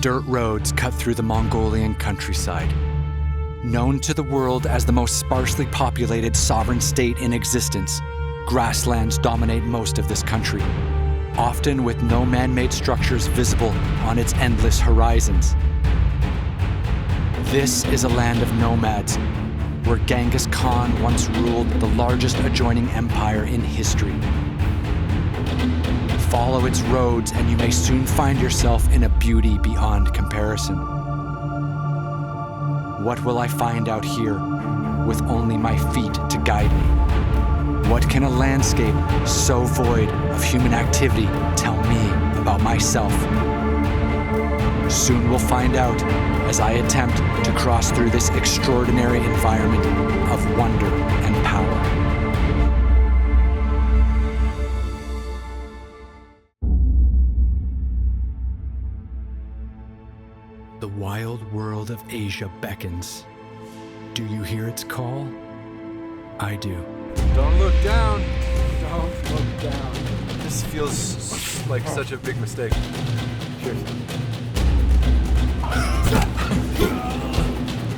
Dirt roads cut through the Mongolian countryside. Known to the world as the most sparsely populated sovereign state in existence, grasslands dominate most of this country, often with no man-made structures visible on its endless horizons. This is a land of nomads, where Genghis Khan once ruled the largest adjoining empire in history. Follow its roads and you may soon find yourself in a beauty beyond comparison. What will I find out here with only my feet to guide me? What can a landscape so void of human activity tell me about myself? Soon we'll find out as I attempt to cross through this extraordinary environment of wonder and power. The wild world of Asia beckons. Do you hear its call? I do. Don't look down. Don't look down. This feels like such a big mistake. Cheers.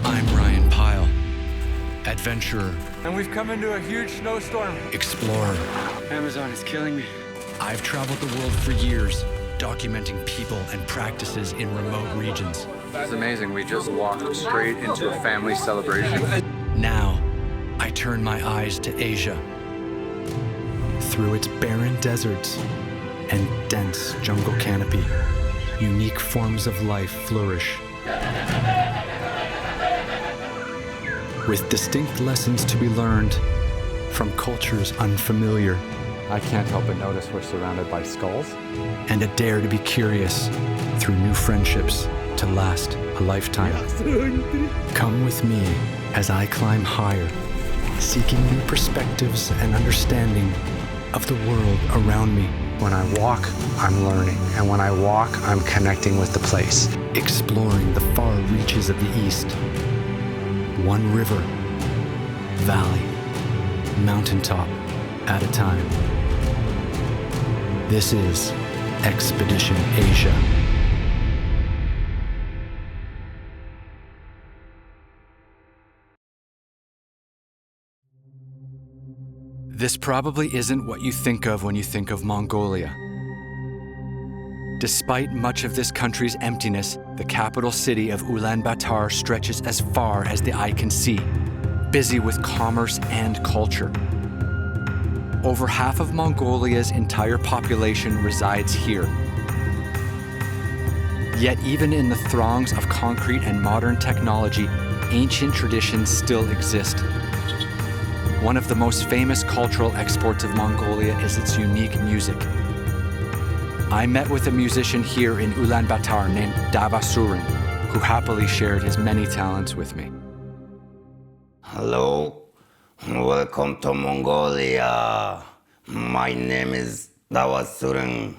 I'm Ryan Pyle, adventurer, And we've come into a huge snowstorm. explorer. Amazon is killing me. I've traveled the world for years, documenting people and practices in remote regions. It's amazing. We just walked straight into a family celebration. Now, I turn my eyes to Asia. Through its barren deserts and dense jungle canopy, unique forms of life flourish. With distinct lessons to be learned from cultures unfamiliar, I can't help but notice we're surrounded by skulls. and a dare to be curious through new friendships to last a lifetime. Come with me as I climb higher, seeking new perspectives and understanding of the world around me. When I walk, I'm learning. And when I walk, I'm connecting with the place. Exploring the far reaches of the East. One river, valley, mountaintop at a time. This is Expedition Asia. This probably isn't what you think of when you think of Mongolia. Despite much of this country's emptiness, the capital city of Ulaanbaatar stretches as far as the eye can see, busy with commerce and culture. Over half of Mongolia's entire population resides here. Yet even in the throngs of concrete and modern technology, ancient traditions still exist. One of the most famous cultural exports of Mongolia is its unique music. I met with a musician here in Ulaanbaatar named Serene, who happily shared his many talents with me. Hello, welcome to Mongolia. My name is Serene.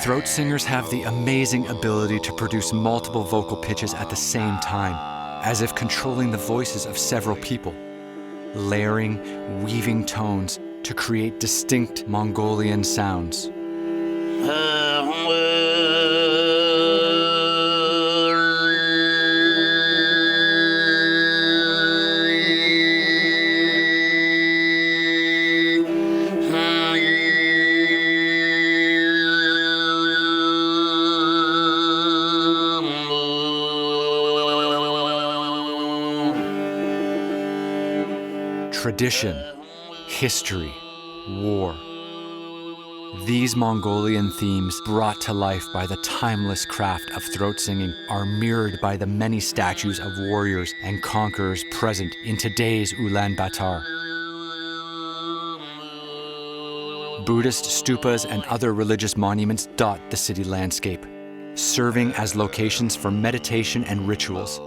Throat singers have the amazing ability to produce multiple vocal pitches at the same time, as if controlling the voices of several people, layering, weaving tones to create distinct Mongolian sounds. Tradition, history, war. These Mongolian themes, brought to life by the timeless craft of throat singing, are mirrored by the many statues of warriors and conquerors present in today's Ulaanbaatar. Buddhist stupas and other religious monuments dot the city landscape, serving as locations for meditation and rituals.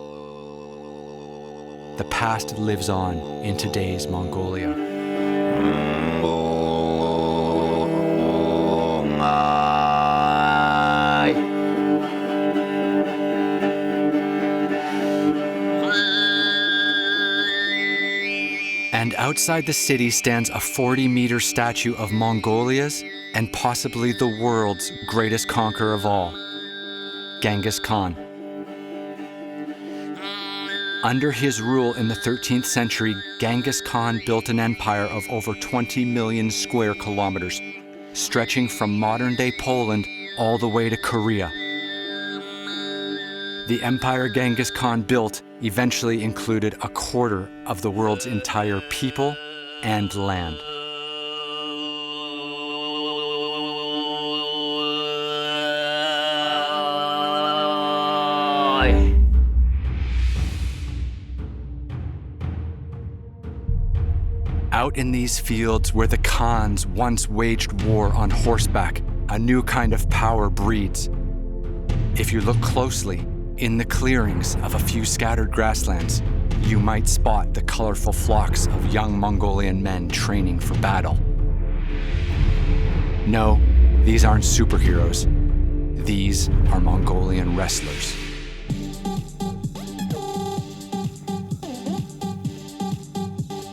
the past lives on in today's Mongolia. And outside the city stands a 40-meter statue of Mongolia's and possibly the world's greatest conqueror of all, Genghis Khan. Under his rule in the 13th century, Genghis Khan built an empire of over 20 million square kilometers, stretching from modern-day Poland all the way to Korea. The empire Genghis Khan built eventually included a quarter of the world's entire people and land. Out in these fields where the Khans once waged war on horseback, a new kind of power breeds. If you look closely, in the clearings of a few scattered grasslands, you might spot the colorful flocks of young Mongolian men training for battle. No, these aren't superheroes. These are Mongolian wrestlers.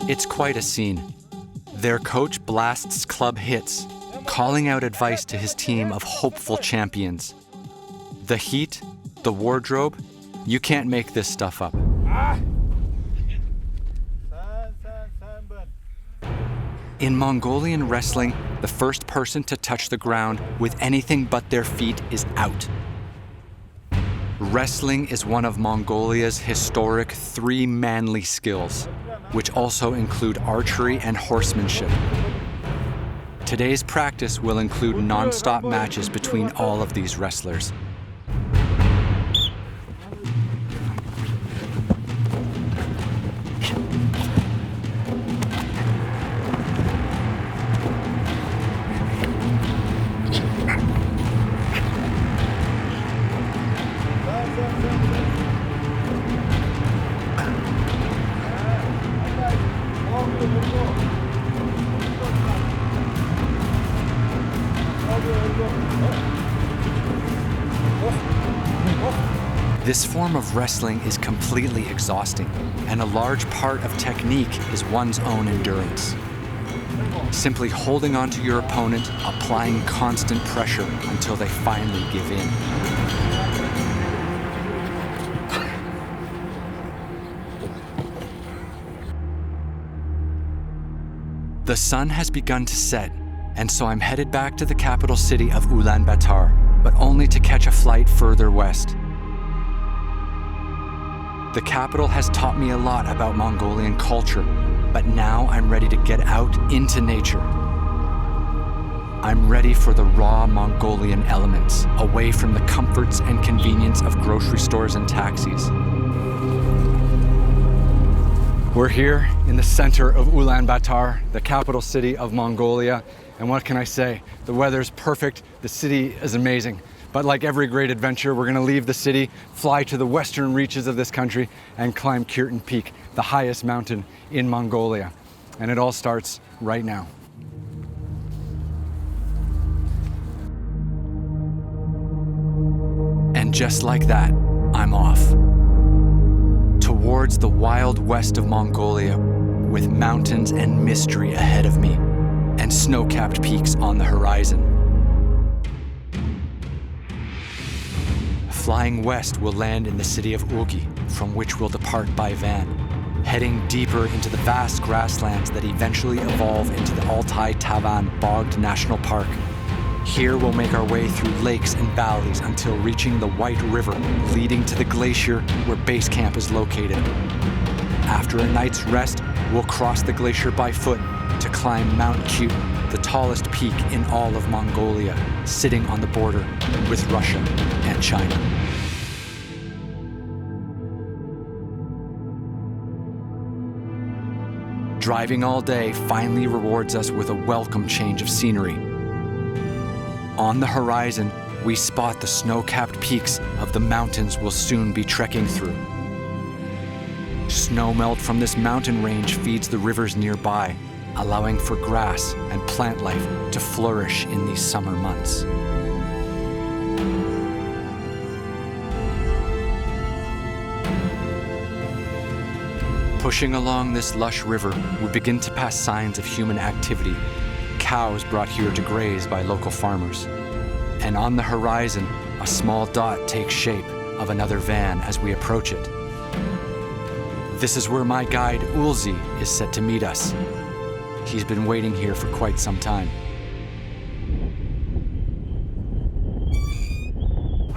It's quite a scene. Their coach blasts club hits, calling out advice to his team of hopeful champions. The heat, the wardrobe, you can't make this stuff up. In Mongolian wrestling, the first person to touch the ground with anything but their feet is out. Wrestling is one of Mongolia's historic 3 manly skills, which also include archery and horsemanship. Today's practice will include non-stop matches between all of these wrestlers. This form of wrestling is completely exhausting, and a large part of technique is one's own endurance. Simply holding onto your opponent, applying constant pressure until they finally give in. The sun has begun to set, and so I'm headed back to the capital city of Ulaanbaatar, but only to catch a flight further west. The capital has taught me a lot about Mongolian culture, but now I'm ready to get out into nature. I'm ready for the raw Mongolian elements, away from the comforts and convenience of grocery stores and taxis. We're here in the center of Ulaanbaatar, the capital city of Mongolia, and what can I say? The weather's perfect, the city is amazing. But like every great adventure, we're gonna leave the city, fly to the western reaches of this country, and climb Kuiten Peak, the highest mountain in Mongolia. And it all starts right now. And just like that, I'm off. Towards the wild west of Mongolia, with mountains and mystery ahead of me, and snow-capped peaks on the horizon. Flying west, we'll land in the city of Ugi, from which we'll depart by van, heading deeper into the vast grasslands that eventually evolve into the Altai Tavan Bogged National Park. Here we'll make our way through lakes and valleys until reaching the White River, leading to the Glacier where base camp is located. After a night's rest, we'll cross the glacier by foot to climb Mount Khuiten, the tallest peak in all of Mongolia, sitting on the border with Russia and China. Driving all day finally rewards us with a welcome change of scenery. On the horizon, we spot the snow-capped peaks of the mountains we'll soon be trekking through. Snowmelt from this mountain range feeds the rivers nearby, allowing for grass and plant life to flourish in these summer months. Pushing along this lush river, we begin to pass signs of human activity. Cows brought here to graze by local farmers. And on the horizon, a small dot takes shape of another van as we approach it. This is where my guide, Ulzi, is set to meet us. He's been waiting here for quite some time.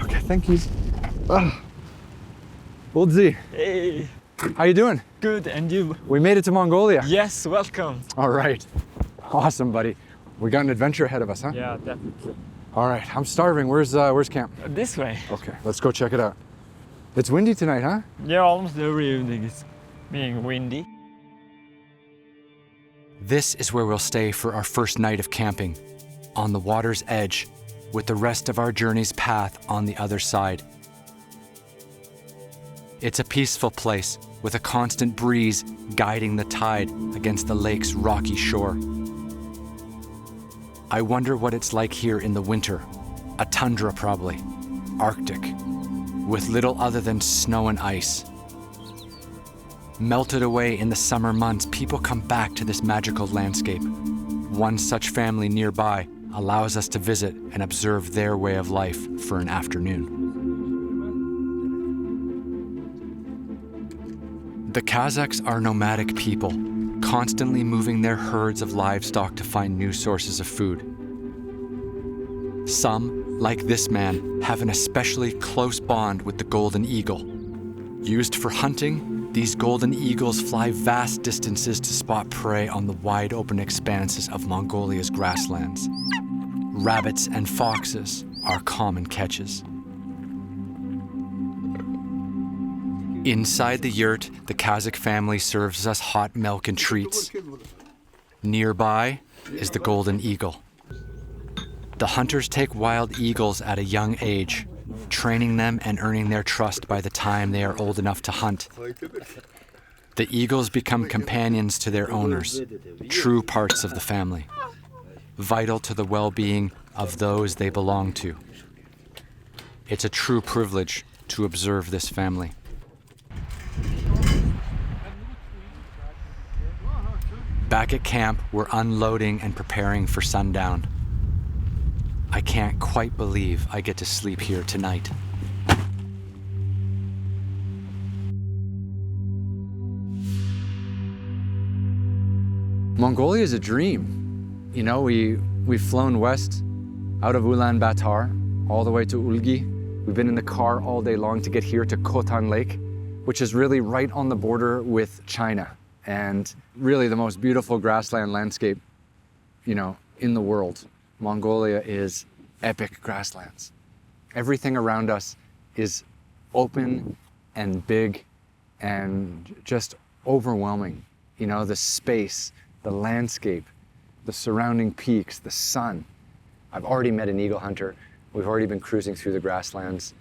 Okay, thank you. Ulzi, Hey, how you doing? good, and you? We made it to Mongolia. Yes, welcome. All right. Awesome, buddy. We got an adventure ahead of us, huh? Yeah, definitely. All right, I'm starving. Where's camp? This way. Okay, let's go check it out. It's windy tonight, huh? Yeah, almost every evening it's being windy. This is where we'll stay for our first night of camping, on the water's edge, with the rest of our journey's path on the other side. It's a peaceful place with a constant breeze guiding the tide against the lake's rocky shore. I wonder what it's like here in the winter. A tundra probably, Arctic, with little other than snow and ice. Melted away in the summer months, people come back to this magical landscape. One such family nearby allows us to visit and observe their way of life for an afternoon. The Kazakhs are nomadic people, constantly moving their herds of livestock to find new sources of food. Some, like this man, have an especially close bond with the golden eagle. Used for hunting, these golden eagles fly vast distances to spot prey on the wide open expanses of Mongolia's grasslands. Rabbits and foxes are common catches. Inside the yurt, the Kazakh family serves us hot milk and treats. Nearby is the golden eagle. The hunters take wild eagles at a young age, training them and earning their trust by the time they are old enough to hunt. The eagles become companions to their owners, true parts of the family, vital to the well-being of those they belong to. It's a true privilege to observe this family. Back at camp, we're unloading and preparing for sundown. I can't quite believe I get to sleep here tonight. Mongolia is a dream. You know, we've flown west out of Ulaanbaatar all the way to Ulgi. We've been in the car all day long to get here to Hoton Lake, which is really right on the border with China, and really the most beautiful grassland landscape, you know, in the world. Mongolia is epic grasslands. Everything around us is open and big and just overwhelming. You know, the space, the landscape, the surrounding peaks, the sun. I've already met an eagle hunter. We've already been cruising through the grasslands.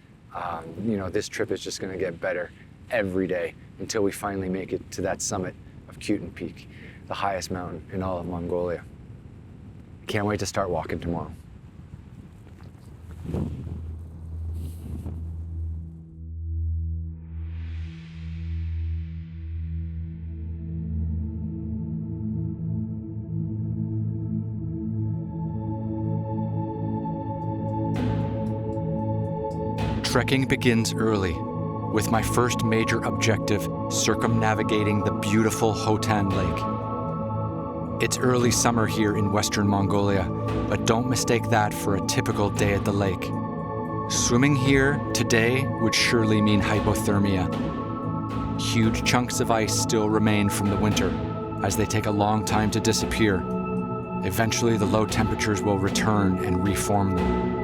You know, this trip is just gonna get better every day until we finally make it to that summit of Kuiten Peak, the highest mountain in all of Mongolia. Can't wait to start walking tomorrow. Trekking begins early, with my first major objective circumnavigating the beautiful Hoton Lake. It's early summer here in Western Mongolia, but don't mistake that for a typical day at the lake. Swimming here today would surely mean hypothermia. Huge chunks of ice still remain from the winter, as they take a long time to disappear. Eventually, the low temperatures will return and reform them.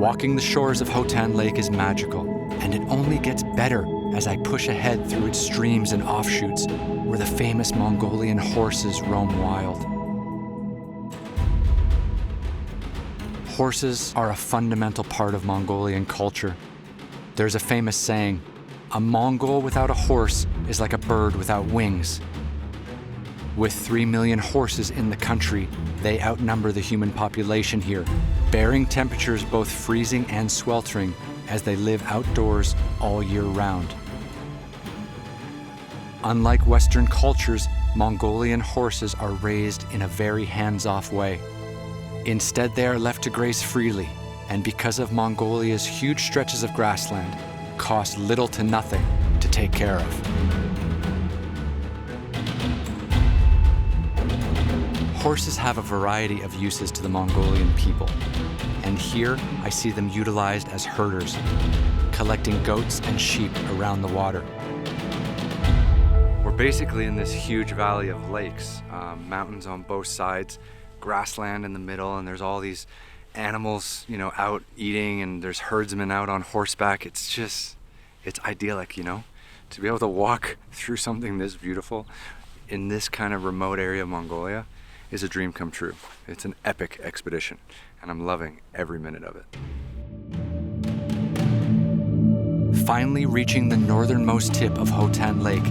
Walking the shores of Hoton Lake is magical, and it only gets better as I push ahead through its streams and offshoots where the famous Mongolian horses roam wild. Horses are a fundamental part of Mongolian culture, There's a famous saying, a Mongol without a horse is like a bird without wings. With 3 million horses in the country, they outnumber the human population here, bearing temperatures both freezing and sweltering as they live outdoors all year round. Unlike Western cultures, Mongolian horses are raised in a very hands-off way. Instead, they are left to graze freely, and because of Mongolia's huge stretches of grassland, cost little to nothing to take care of. Horses have a variety of uses to the Mongolian people, and here I see them utilized as herders, collecting goats and sheep around the water. We're basically in this huge valley of lakes, mountains on both sides, grassland in the middle, and there's all these animals, out eating, and there's herdsmen out on horseback. It's idyllic, to be able to walk through something this beautiful in this kind of remote area of Mongolia is a dream come true. It's an epic expedition, and I'm loving every minute of it. Finally reaching the northernmost tip of Hoton Lake,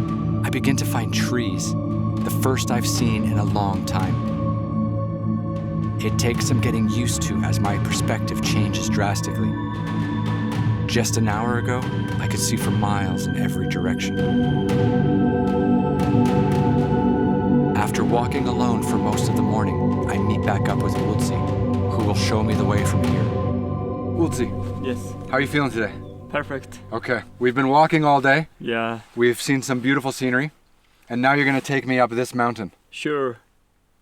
I begin to find trees, the first I've seen in a long time. It takes some getting used to as my perspective changes drastically. Just an hour ago, I could see for miles in every direction. After walking alone for most of the morning, I meet back up with Ulzi, who will show me the way from here. Ulzi, Yes. how are you feeling today? Perfect. Okay, we've been walking all day. Yeah. We've seen some beautiful scenery, and now you're gonna take me up this mountain. Sure.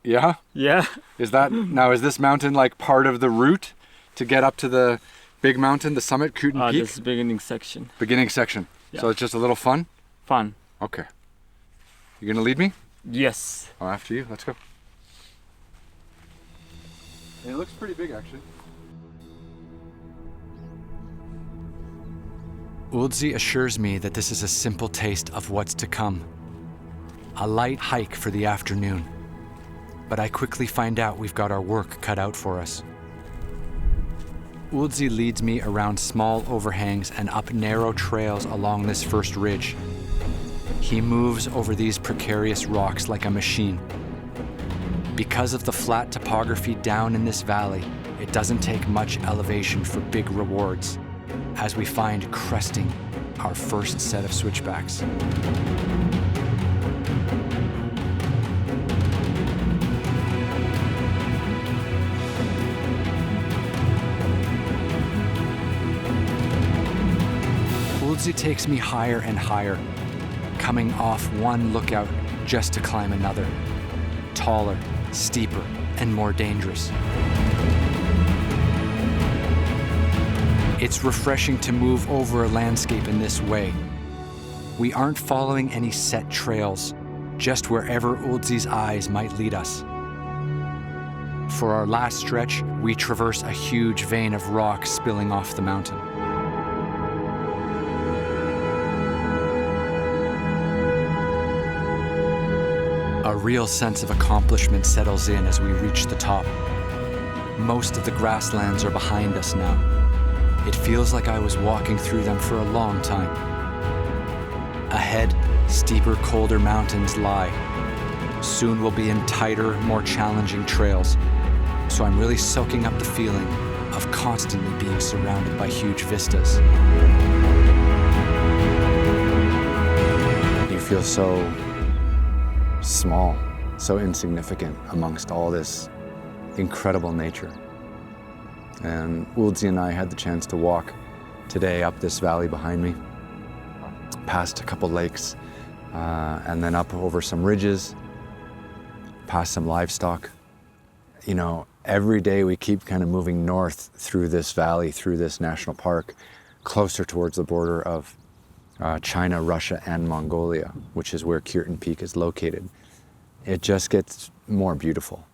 Yeah? Yeah. Is this mountain like part of the route to get up to the big mountain, the summit, Kuiten Peak? This is the beginning section. Beginning section. Yeah. So it's just a little fun? Fun. Okay. You gonna lead me? Yes. Oh, after you, let's go. It looks pretty big, actually. Ulzi assures me that this is a simple taste of what's to come. A light hike for the afternoon. But I quickly find out we've got our work cut out for us. Ulzi leads me around small overhangs and up narrow trails along this first ridge. He moves over these precarious rocks like a machine. Because of the flat topography down in this valley, it doesn't take much elevation for big rewards, as we find cresting our first set of switchbacks. Ulzi takes me higher and higher, coming off one lookout just to climb another, taller, steeper, and more dangerous. It's refreshing to move over a landscape in this way. We aren't following any set trails, just wherever Ulzi's eyes might lead us. For our last stretch, we traverse a huge vein of rock spilling off the mountain. A real sense of accomplishment settles in as we reach the top. Most of the grasslands are behind us now. It feels like I was walking through them for a long time. Ahead, steeper, colder mountains lie. Soon we'll be in tighter, more challenging trails. So I'm really soaking up the feeling of constantly being surrounded by huge vistas. You feel so small, so insignificant amongst all this incredible nature. And Ulzi and I had the chance to walk today up this valley behind me, past a couple lakes, and then up over some ridges, past some livestock. You know, every day we keep kind of moving north through this valley, through this national park, closer towards the border of China, Russia, and Mongolia, which is where Kuiten Peak is located. It just gets more beautiful.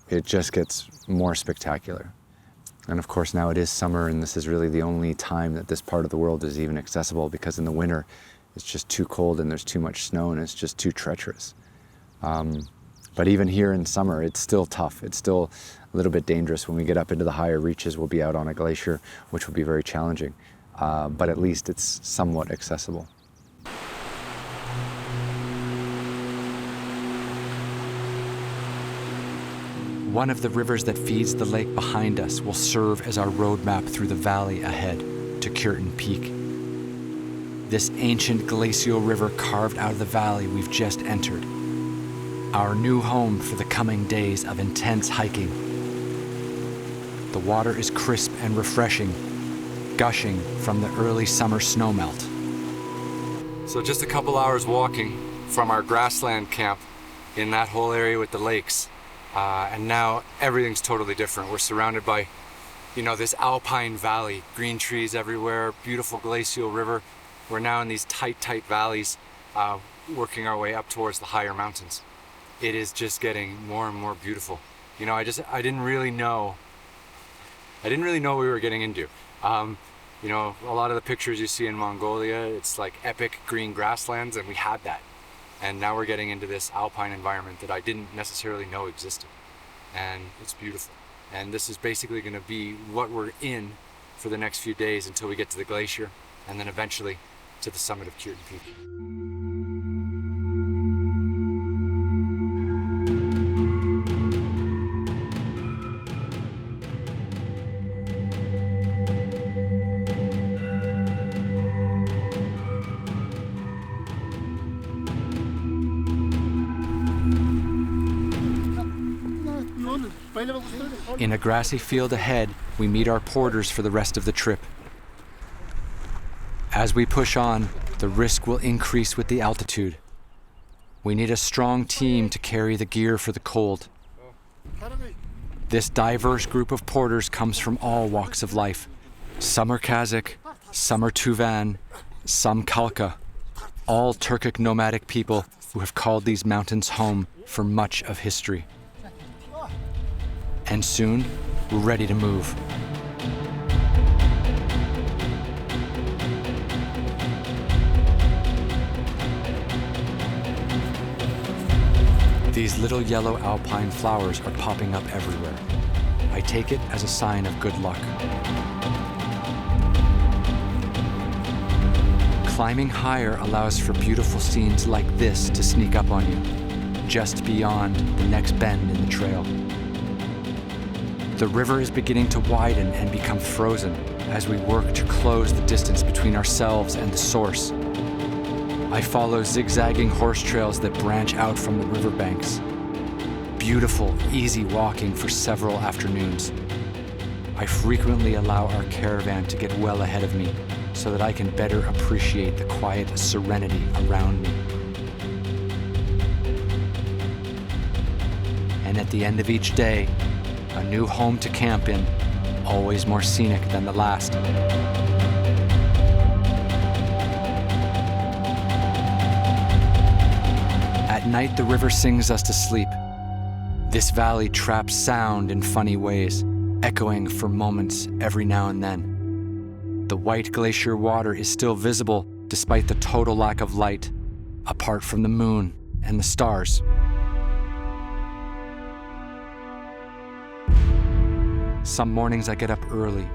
It just gets more spectacular. And of course now it is summer, and this is really the only time that this part of the world is even accessible, because in the winter it's just too cold and there's too much snow and it's just too treacherous. But even here in summer, it's still tough. It's still a little bit dangerous. When we get up into the higher reaches, we'll be out on a glacier, which will be very challenging. but at least it's somewhat accessible. One of the rivers that feeds the lake behind us will serve as our roadmap through the valley ahead to Kuiten Peak. This ancient glacial river carved out of the valley we've just entered. Our new home for the coming days of intense hiking. The water is crisp and refreshing, gushing from the early summer snowmelt. So just a couple hours walking from our grassland camp in that whole area with the lakes. And now everything's totally different. We're surrounded by, this Alpine valley, green trees everywhere, beautiful glacial river. We're now in these tight valleys, working our way up towards the higher mountains. It is just getting more and more beautiful. I didn't really know what we were getting into. A lot of the pictures you see in Mongolia, it's like epic green grasslands, and we had that. And now we're getting into this alpine environment that I didn't necessarily know existed. And it's beautiful. And this is basically going to be what we're in for the next few days until we get to the glacier, and then eventually to the summit of Kuiten Peak. In a grassy field ahead, we meet our porters for the rest of the trip. As we push on, the risk will increase with the altitude. We need a strong team to carry the gear for the cold. This diverse group of porters comes from all walks of life. Some are Kazakh, some are Tuvan, some Khalkha, all Turkic nomadic people who have called these mountains home for much of history. And soon, we're ready to move. These little yellow alpine flowers are popping up everywhere. I take it as a sign of good luck. Climbing higher allows for beautiful scenes like this to sneak up on you, just beyond the next bend in the trail. The river is beginning to widen and become frozen as we work to close the distance between ourselves and the source. I follow zigzagging horse trails that branch out from the riverbanks. Beautiful, easy walking for several afternoons. I frequently allow our caravan to get well ahead of me so that I can better appreciate the quiet serenity around me. And at the end of each day, a new home to camp in, always more scenic than the last. At night, the river sings us to sleep. This valley traps sound in funny ways, echoing for moments every now and then. The white glacier water is still visible despite the total lack of light, apart from the moon and the stars. Some mornings I get up early,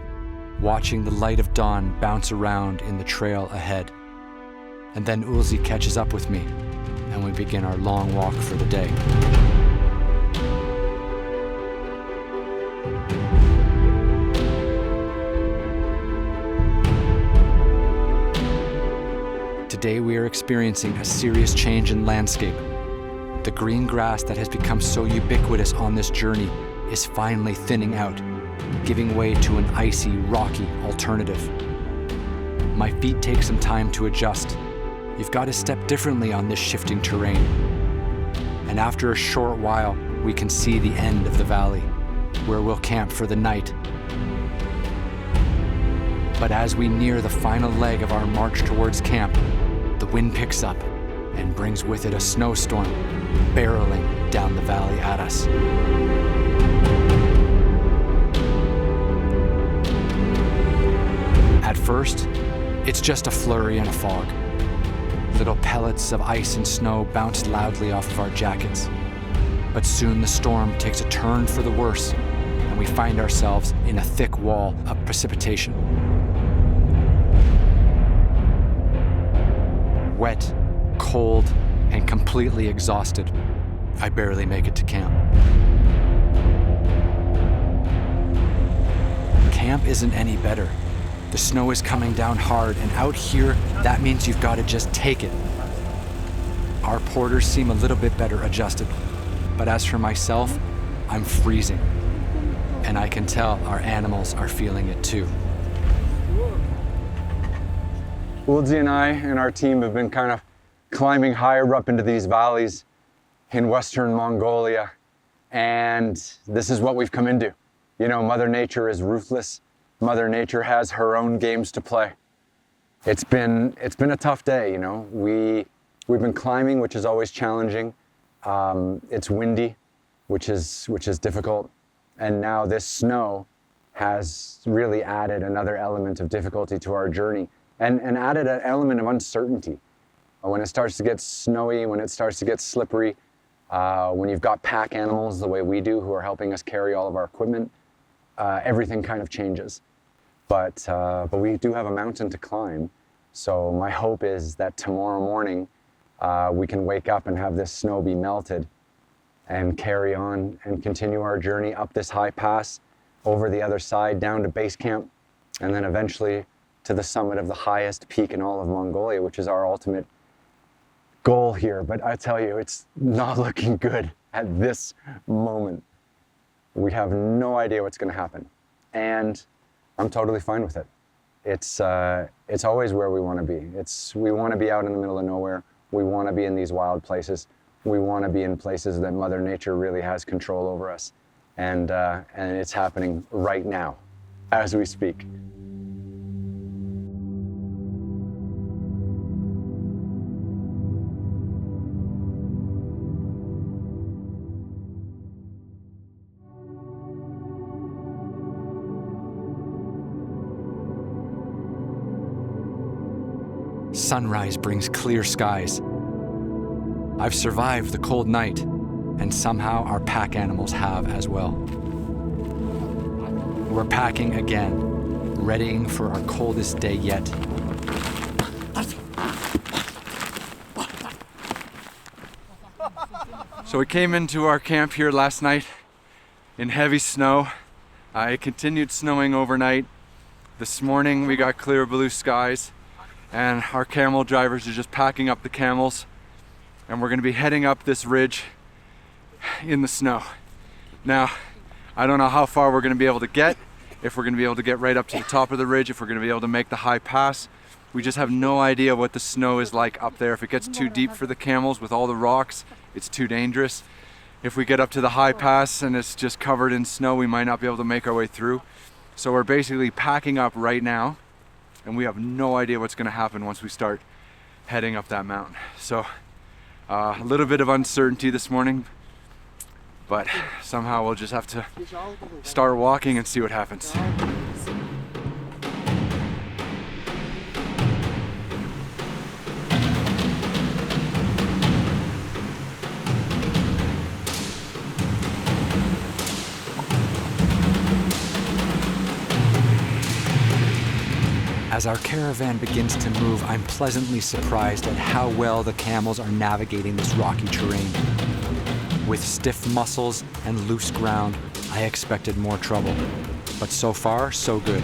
watching the light of dawn bounce around in the trail ahead. And then Ulzi catches up with me, and we begin our long walk for the day. Today we are experiencing a serious change in landscape. The green grass that has become so ubiquitous on this journey is finally thinning out, giving way to an icy, rocky alternative. My feet take some time to adjust. You've got to step differently on this shifting terrain. And after a short while, we can see the end of the valley, where we'll camp for the night. But as we near the final leg of our march towards camp, the wind picks up and brings with it a snowstorm barreling down the valley at us. At first, it's just a flurry and a fog. Little pellets of ice and snow bounce loudly off of our jackets. But soon the storm takes a turn for the worse, and we find ourselves in a thick wall of precipitation. wet, cold, and completely exhausted. I barely make it to camp. Camp isn't any better. The snow is coming down hard, and out here, that means you've got to just take it. Our porters seem a little bit better adjusted, but as for myself, I'm freezing. And I can tell our animals are feeling it too. Ulzi and I and our team have been kind of climbing higher up into these valleys in Western Mongolia, and this is what we've come into. You know, Mother Nature is ruthless. Mother Nature has her own games to play. It's been a tough day, you know. We've been climbing, which is always challenging. It's windy, which is difficult. And now this snow has really added another element of difficulty to our journey and added an element of uncertainty. When it starts to get snowy, when it starts to get slippery, when you've got pack animals the way we do who are helping us carry all of our equipment, everything kind of changes. But we do have a mountain to climb. So my hope is that tomorrow morning we can wake up and have this snow be melted and carry on and continue our journey up this high pass, over the other side, down to base camp, and then eventually to the summit of the highest peak in all of Mongolia, which is our ultimate goal here. But I tell you, it's not looking good at this moment. We have no idea what's going to happen, and I'm totally fine with it. It's always where we want to be. We want to be out in the middle of nowhere. We want to be in these wild places. We want to be in places that Mother Nature really has control over us, and it's happening right now, as we speak. Sunrise brings clear skies. I've survived the cold night, and somehow our pack animals have as well. We're packing again, readying for our coldest day yet. So we came into our camp here last night in heavy snow. It continued snowing overnight. This morning we got clear blue skies, and our camel drivers are just packing up the camels, and we're going to be heading up this ridge in the snow. Now, I don't know how far we're going to be able to get, if we're going to be able to get right up to the top of the ridge, if we're going to be able to make the high pass. We just have no idea what the snow is like up there. If it gets too deep for the camels with all the rocks, it's too dangerous. If we get up to the high pass and it's just covered in snow, we might not be able to make our way through. So we're basically packing up right now, and we have no idea what's going to happen once we start heading up that mountain. So a little bit of uncertainty this morning, but somehow we'll just have to start walking and see what happens. As our caravan begins to move, I'm pleasantly surprised at how well the camels are navigating this rocky terrain. With stiff muscles and loose ground, I expected more trouble, but so far, so good.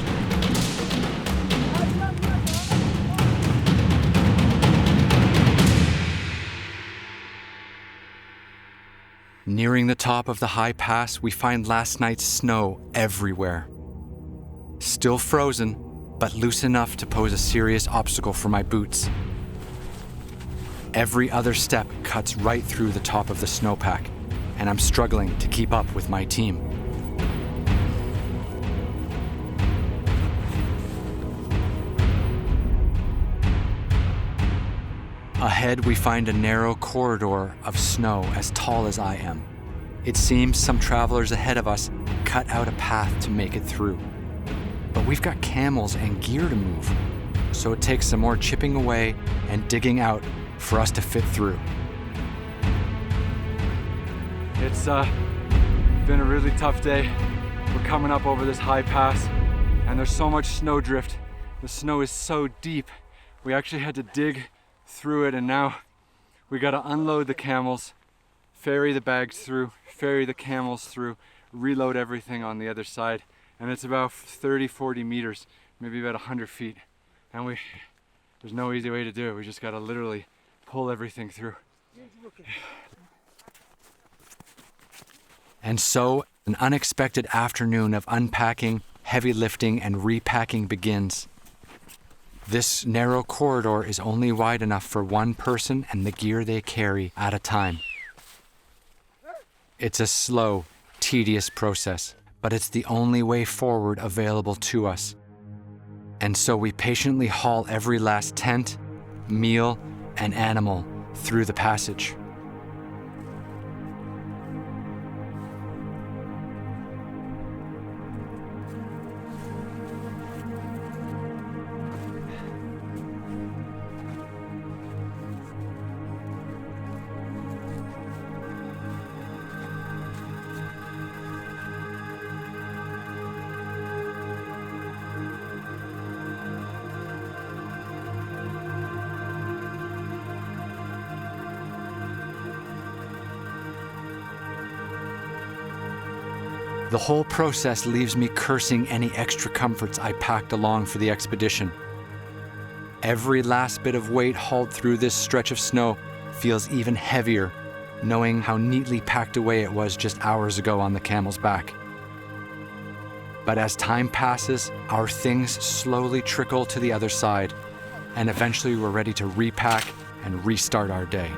Nearing the top of the high pass, we find last night's snow everywhere. Still frozen, but loose enough to pose a serious obstacle for my boots. Every other step cuts right through the top of the snowpack, and I'm struggling to keep up with my team. Ahead, we find a narrow corridor of snow as tall as I am. It seems some travelers ahead of us cut out a path to make it through. But we've got camels and gear to move, so it takes some more chipping away and digging out for us to fit through. It's been a really tough day. We're coming up over this high pass, and there's so much snowdrift. The snow is so deep. We actually had to dig through it, and now we gotta unload the camels, ferry the bags through, ferry the camels through, reload everything on the other side. And it's about 30, 40 meters, maybe about 100 feet. And there's no easy way to do it. We just gotta literally pull everything through. And so, an unexpected afternoon of unpacking, heavy lifting, and repacking begins. This narrow corridor is only wide enough for one person and the gear they carry at a time. It's a slow, tedious process, but it's the only way forward available to us. And so we patiently haul every last tent, meal, and animal through the passage. The whole process leaves me cursing any extra comforts I packed along for the expedition. Every last bit of weight hauled through this stretch of snow feels even heavier, knowing how neatly packed away it was just hours ago on the camel's back. But as time passes, our things slowly trickle to the other side, and eventually we're ready to repack and restart our day.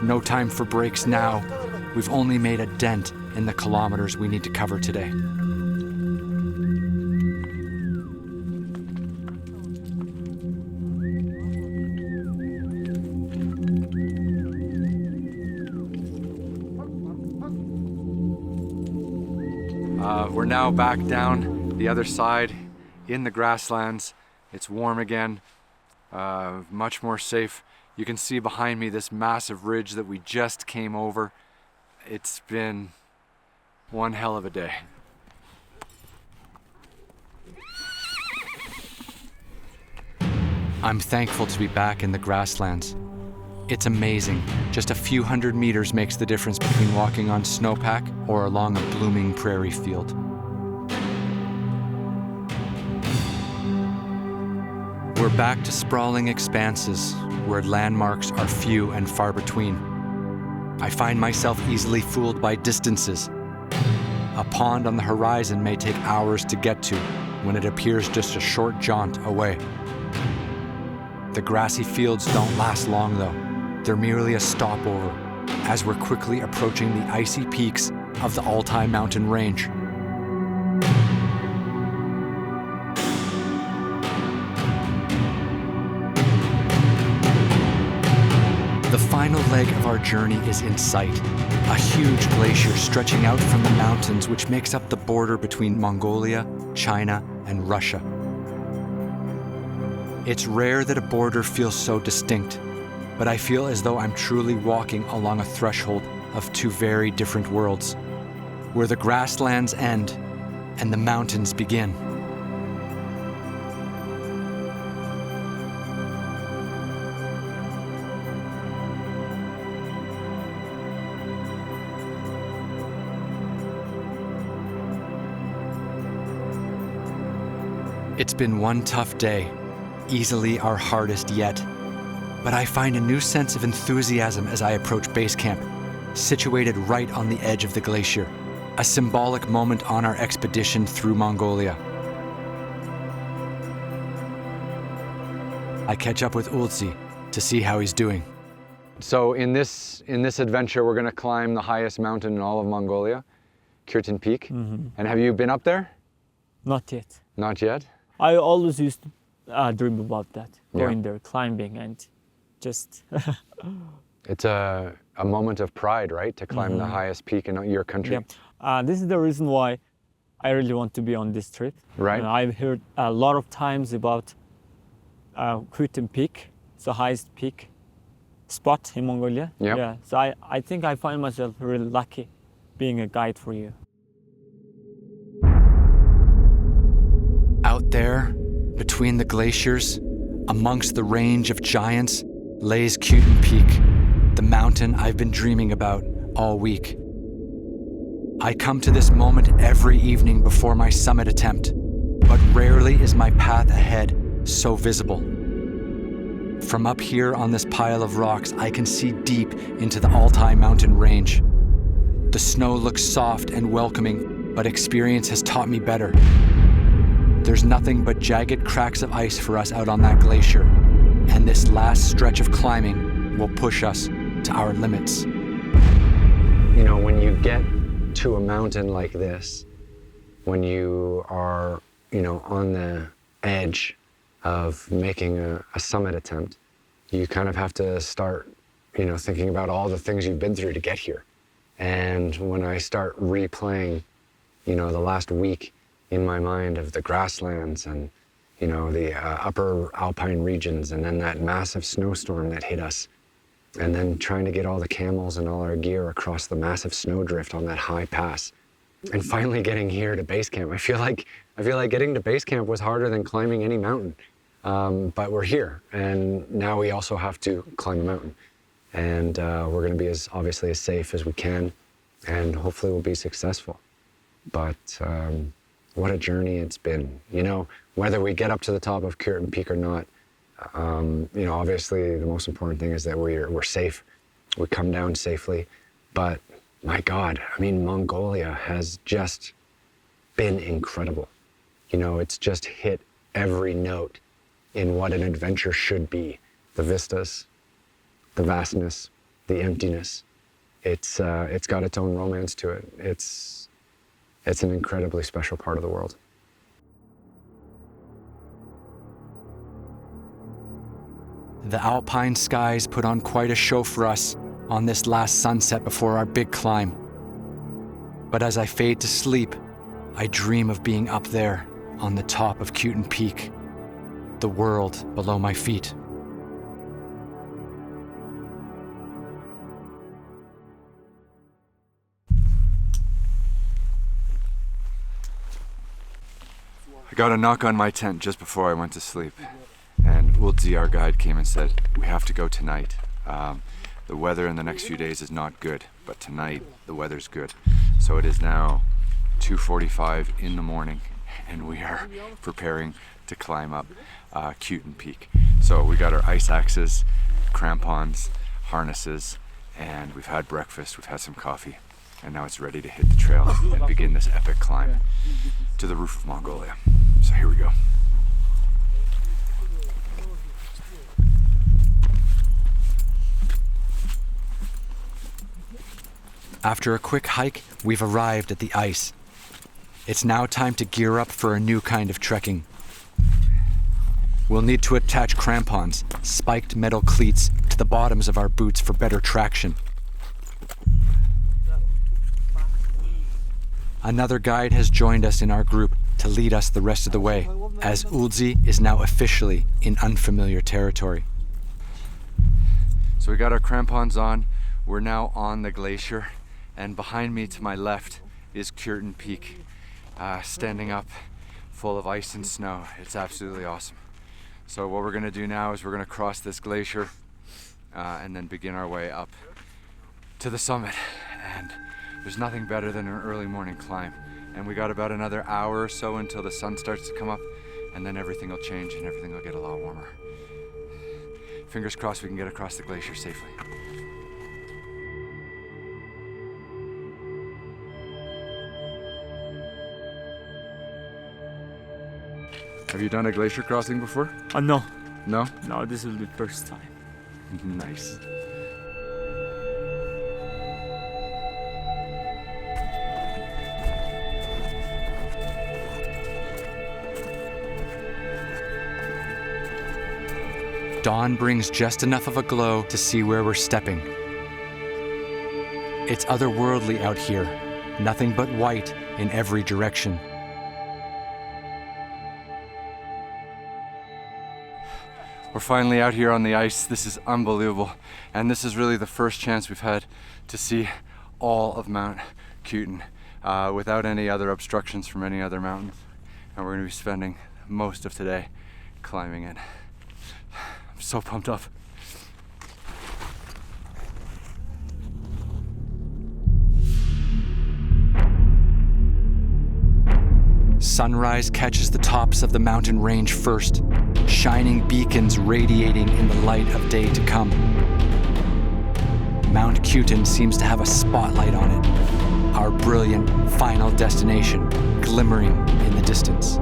No time for breaks now. We've only made a dent in the kilometers we need to cover today. We're now back down the other side in the grasslands. It's warm again, much more safe. You can see behind me this massive ridge that we just came over. It's been one hell of a day. I'm thankful to be back in the grasslands. It's amazing. Just a few hundred meters makes the difference between walking on snowpack or along a blooming prairie field. We're back to sprawling expanses where landmarks are few and far between. I find myself easily fooled by distances. A pond on the horizon may take hours to get to when it appears just a short jaunt away. The grassy fields don't last long though. They're merely a stopover as we're quickly approaching the icy peaks of the Altai mountain range. The final leg of our journey is in sight, a huge glacier stretching out from the mountains which makes up the border between Mongolia, China, and Russia. It's rare that a border feels so distinct, but I feel as though I'm truly walking along a threshold of two very different worlds, where the grasslands end and the mountains begin. It's been one tough day, easily our hardest yet. But I find a new sense of enthusiasm as I approach base camp, situated right on the edge of the glacier, a symbolic moment on our expedition through Mongolia. I catch up with Ulzi to see how he's doing. So in this adventure, we're going to climb the highest mountain in all of Mongolia, Kuiten Peak. Mm-hmm. And have you been up there? Not yet. Not yet? I always used to dream about that, going Yeah. there, climbing, and just It's a moment of pride, right? To climb the highest peak in your country. yeah. This is the reason why I really want to be on this trip. Right. I've heard a lot of times about Kuiten Peak. It's the highest peak spot in Mongolia. Yep. Yeah. So I think I find myself really lucky being a guide for you. Out there, Between the glaciers, amongst the range of giants, lays Kuiten Peak, the mountain I've been dreaming about all week. I come to this moment every evening before my summit attempt, but rarely is my path ahead so visible. From up here on this pile of rocks, I can see deep into the Alpine mountain range. The snow looks soft and welcoming, but experience has taught me better. There's nothing but jagged cracks of ice for us out on that glacier, and this last stretch of climbing will push us to our limits. You know, when you get to a mountain like this, when you are, on the edge of making a summit attempt, you kind of have to start, thinking about all the things you've been through to get here. And when I start replaying, the last week in my mind of the grasslands and, the upper Alpine regions, and then that massive snowstorm that hit us, and then trying to get all the camels and all our gear across the massive snowdrift on that high pass, and finally getting here to base camp. I feel like getting to base camp was harder than climbing any mountain. But we're here, and now we also have to climb a mountain. And we're going to be obviously as safe as we can, and hopefully we'll be successful. But what a journey it's been. Whether we get up to the top of Kuiten Peak or not, obviously the most important thing is that we're safe. We come down safely. But my God, Mongolia has just been incredible. It's just hit every note in what an adventure should be. The vistas, the vastness, the emptiness. It's got its own romance to it. It's an incredibly special part of the world. The Alpine skies put on quite a show for us on this last sunset before our big climb. But as I fade to sleep, I dream of being up there on the top of Kuiten Peak, the world below my feet. I got a knock on my tent just before I went to sleep, and Ulzi, our guide, came and said, "We have to go tonight. The weather in the next few days is not good, but tonight the weather's good." So it is now 2:45 in the morning, and we are preparing to climb up Kuiten Peak. So we got our ice axes, crampons, harnesses, and we've had breakfast, we've had some coffee, and now it's ready to hit the trail and begin this epic climb to the roof of Mongolia. So here we go. After a quick hike, we've arrived at the ice. It's now time to gear up for a new kind of trekking. We'll need to attach crampons, spiked metal cleats, to the bottoms of our boots for better traction. Another guide has joined us in our group to lead us the rest of the way, as Ulzi is now officially in unfamiliar territory. So we got our crampons on, we're now on the glacier, and behind me to my left is Kuiten Peak, standing up full of ice and snow. It's absolutely awesome. So what we're gonna do now is we're gonna cross this glacier and then begin our way up to the summit. And there's nothing better than an early morning climb. And we got about another hour or so until the sun starts to come up, and then everything will change and everything will get a lot warmer. Fingers crossed we can get across the glacier safely. Have you done a glacier crossing before? No. No? No, this will be first time. Nice. Dawn brings just enough of a glow to see where we're stepping. It's otherworldly out here, nothing but white in every direction. We're finally out here on the ice. This is unbelievable. And this is really the first chance we've had to see all of Mount Khuiten without any other obstructions from any other mountains. And we're going to be spending most of today climbing it. I'm so pumped up. Sunrise catches the tops of the mountain range first, shining beacons radiating in the light of day to come. Mount Khuiten seems to have a spotlight on it, our brilliant final destination glimmering in the distance.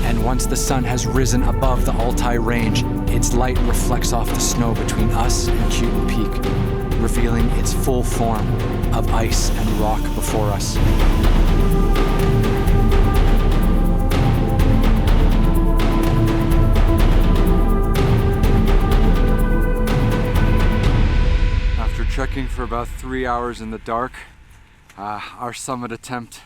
And once the sun has risen above the Altai range, its light reflects off the snow between us and Kuiten Peak, revealing its full form of ice and rock before us. After trekking for about 3 hours in the dark, our summit attempt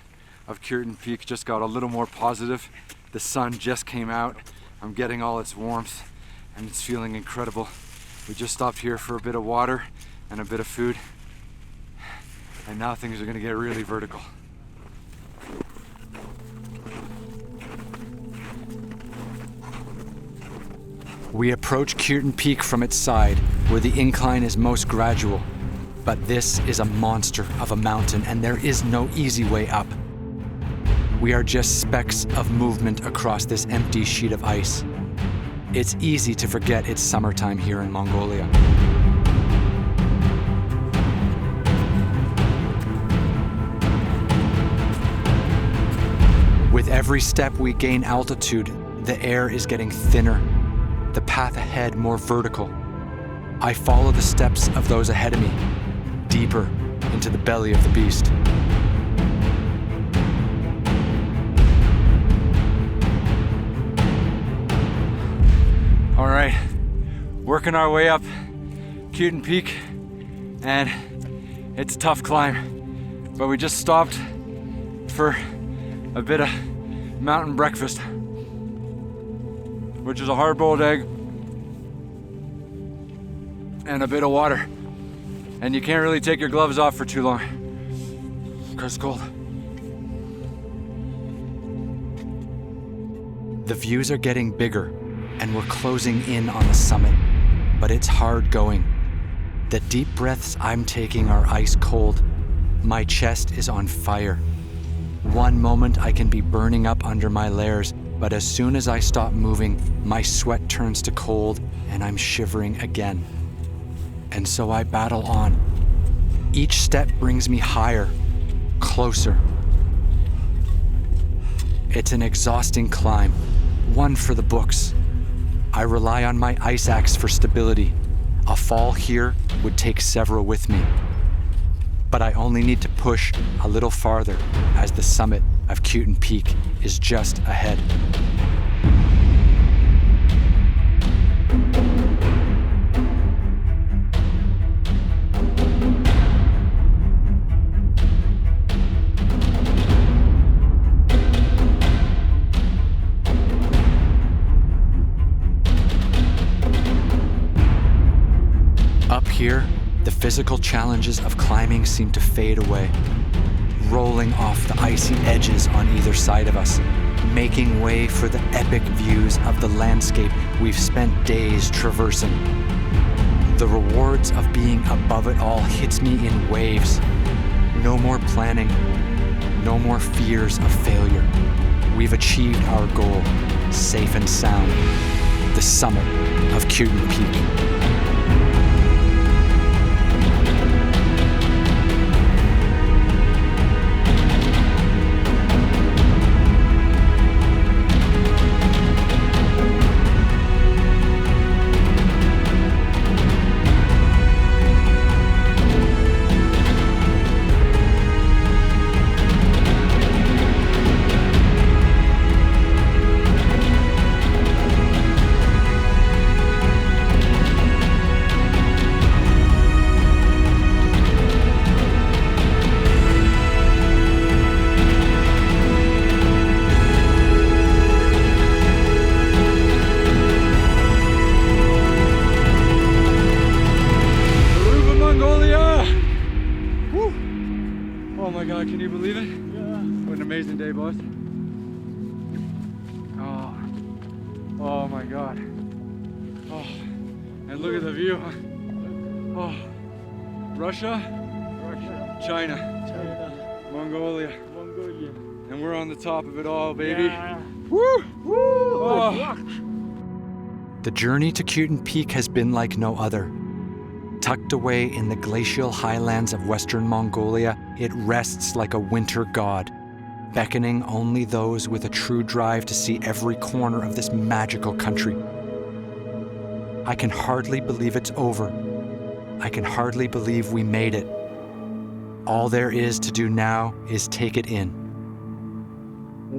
of Kuiten Peak just got a little more positive. The sun just came out. I'm getting all its warmth and it's feeling incredible. We just stopped here for a bit of water and a bit of food. And now things are gonna get really vertical. We approach Kuiten Peak from its side, where the incline is most gradual. But this is a monster of a mountain, and there is no easy way up. We are just specks of movement across this empty sheet of ice. It's easy to forget it's summertime here in Mongolia. With every step we gain altitude, the air is getting thinner, the path ahead more vertical. I follow the steps of those ahead of me, deeper into the belly of the beast. All right, working our way up Kuiten Peak, and it's a tough climb, but we just stopped for a bit of mountain breakfast, which is a hard-boiled egg and a bit of water. And you can't really take your gloves off for too long because it's cold. The views are getting bigger, and we're closing in on the summit, but it's hard going. The deep breaths I'm taking are ice cold. My chest is on fire. One moment I can be burning up under my layers, but as soon as I stop moving, my sweat turns to cold and I'm shivering again. And so I battle on. Each step brings me higher, closer. It's an exhausting climb, one for the books. I rely on my ice axe for stability. A fall here would take several with me. But I only need to push a little farther as the summit of Kuiten Peak is just ahead. Up here, the physical challenges of climbing seem to fade away, rolling off the icy edges on either side of us, making way for the epic views of the landscape we've spent days traversing. The rewards of being above it all hits me in waves. No more planning, no more fears of failure. We've achieved our goal, safe and sound, the summit of Kuiten Peak. amazing day, boys. Oh my God. Oh, and look at the view. Oh, Russia, China, Mongolia, and we're on the top of it all, baby. Yeah. Woo! Oh. The journey to Kuiten Peak has been like no other. Tucked away in the glacial highlands of Western Mongolia, it rests like a winter god, beckoning only those with a true drive to see every corner of this magical country. I can hardly believe it's over. I can hardly believe we made it. All there is to do now is take it in.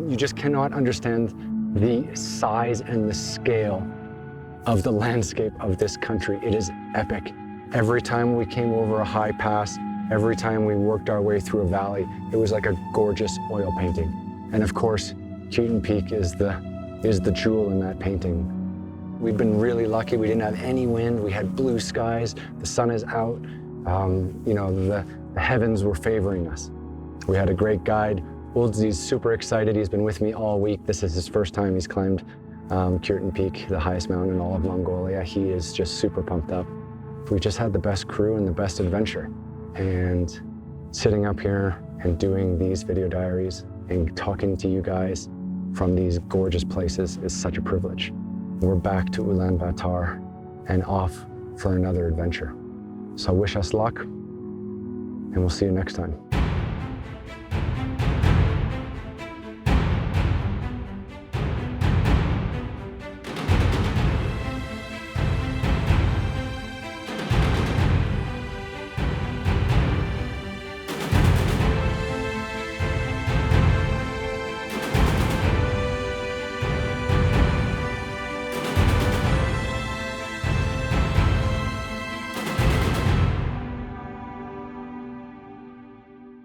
You just cannot understand the size and the scale of the landscape of this country. It is epic. Every time we came over a high pass, every time we worked our way through a valley, it was like a gorgeous oil painting. And of course, Kuiten Peak is the jewel in that painting. We've been really lucky. We didn't have any wind. We had blue skies. The sun is out. The heavens were favoring us. We had a great guide. Uldzi's super excited. He's been with me all week. This is his first time he's climbed Kuiten Peak, the highest mountain in all of Mongolia. He is just super pumped up. We just had the best crew and the best adventure. And sitting up here and doing these video diaries and talking to you guys from these gorgeous places is such a privilege. We're back to Ulaanbaatar and off for another adventure. So wish us luck, and we'll see you next time.